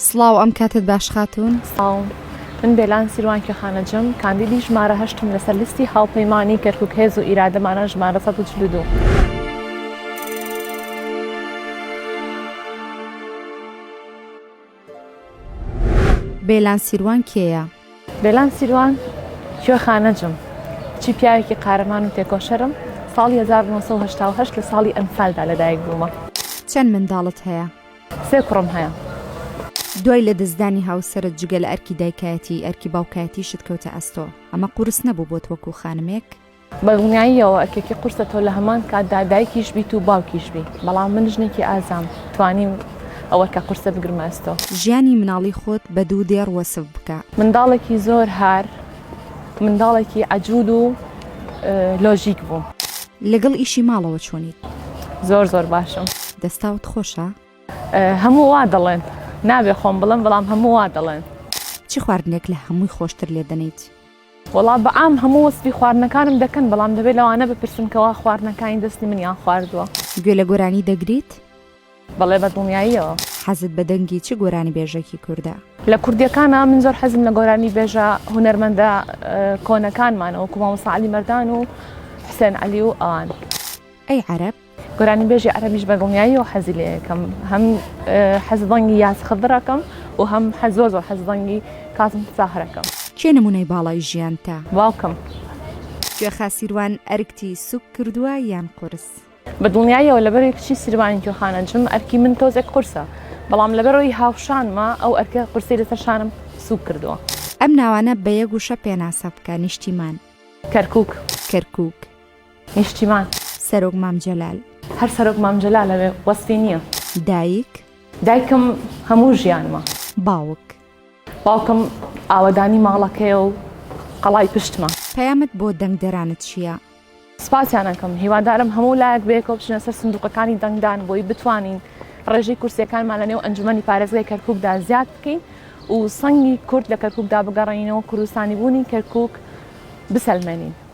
سڵاو ئەم کاتت باش خاتون. ساڵ من بێلان سیروان کێخانەجەم کاندیدی ژمارە هەشتم لەسەر لیستی هاوپەیمانی کەرکووک هێز و ئیرادەمانە ژمارە 142. بێلان سیروان کێیە؟ بێلان سیروان کوێخانەجەم چی پیاوێکی قارەمان و تێکۆشەرم ساڵی 1970 لە ساڵی ئەنفالدا لەدایک بوومە. چەند منداڵت هەیە؟ 3 کوڕم هەیە. دوای لە دەستدانی هاوسەرت جگە لە ئەرکی دایکایەتی ئەرکی باوکایەتی شت کەوتە ئەستۆ، ئەمە قورس نەبوو بۆت وەکو خانمێک؟ بەدڵنیاییەوە ئەرکێکی قورسە تۆ لە هەمان کاتدا دایکیش بیت و باوکیش بی، بەڵام من ژنێکی ئازام توانیم ئەوە کە قورسە بگرمە ئەستۆ. ژیانی مناڵی خۆت بە دوو دێڕ وەسف بکە. منداڵێکی زۆر هار، منداڵێکی عەجوود و لۆژیک بوو. لەگەڵ ئیشی ماڵەوە چۆنیت؟ زۆر باشم. دەستاوت خۆشە؟ هەموو وا دەڵێن، نابێ خۆم بڵم بەڵام هەموو وا دەڵێن. چی خواردنێک لە هەمووی خۆشتر لێ دەنیت؟ وەڵا بەعام هەموو وەسفی خواردنەکانم دەکەن، بەڵام دەبێت لەوانە بپرسم کەوا خواردنەکانی دەستی منیان خواردووە. گوێ لە گۆرانی دەگریت؟ بەڵێ بەدڵنیاییەوە. حەزت بە دەنگی چی گۆرانی بێژێکی کووردە؟ لە کوردیەکانە من زۆر حەزم لە گۆرانی بێژە هونەرمەندە کۆنەکانمانەوە وەکو مامۆستا عەلی مەردان و حوسێن عەلی و ئەوان. ئەی عەرەب؟ گۆرانی بێژی عەرەبیش بەدڵنیاییەوە حەزی لێ یەکەم، هەم حەز دەنگی یاس خضرەکەم و هەم زۆر حەز دەنگی کازم ساحرەکەم. کێ نمونەی باڵای ژیانتە؟ باوکم. کوێخا سیروان ئەرکتی سوک کردووە یان قورس؟ بەدڵنیاییەوە لەبەرەوەی کچی سیروانی کوێخانەجەم ئەرکی من تۆزێک قورسە، بەڵام لەبەرەوەی هاوشانمە ئەو ئەرکە قورسی لەسەر شانم سوک کردووە. ئەم ناوانە بە یەک وشە پێناسە بکە. نیشتیمان، کەرکووک، نیشتیمان، سەرۆک مامجەلال. هەر سەرۆک مامجەلال لەوێ وەسفی نییە. دایکم هەموو ژیانمە. باوکم ئاوەدانی ماڵەکەیە و قەڵای پشتمە. پەیامت بۆ دەنگدەرانت چییە؟ سپاسیانەکەم، هیوادارم هەموو لایەک بێکەوە بچنە سەر سندوقەکانی دەنگدان بۆی بتوانین ڕێژەی کورسیەکانمان لەنێو ئەنجومەنی پارێزگای کەرکووکدا زیاد بکەین و سەنگی کورد لە کەرکووکدا بگەڕێنینەوە کوردستانی بوونی کەرکووک بسەلمێنین.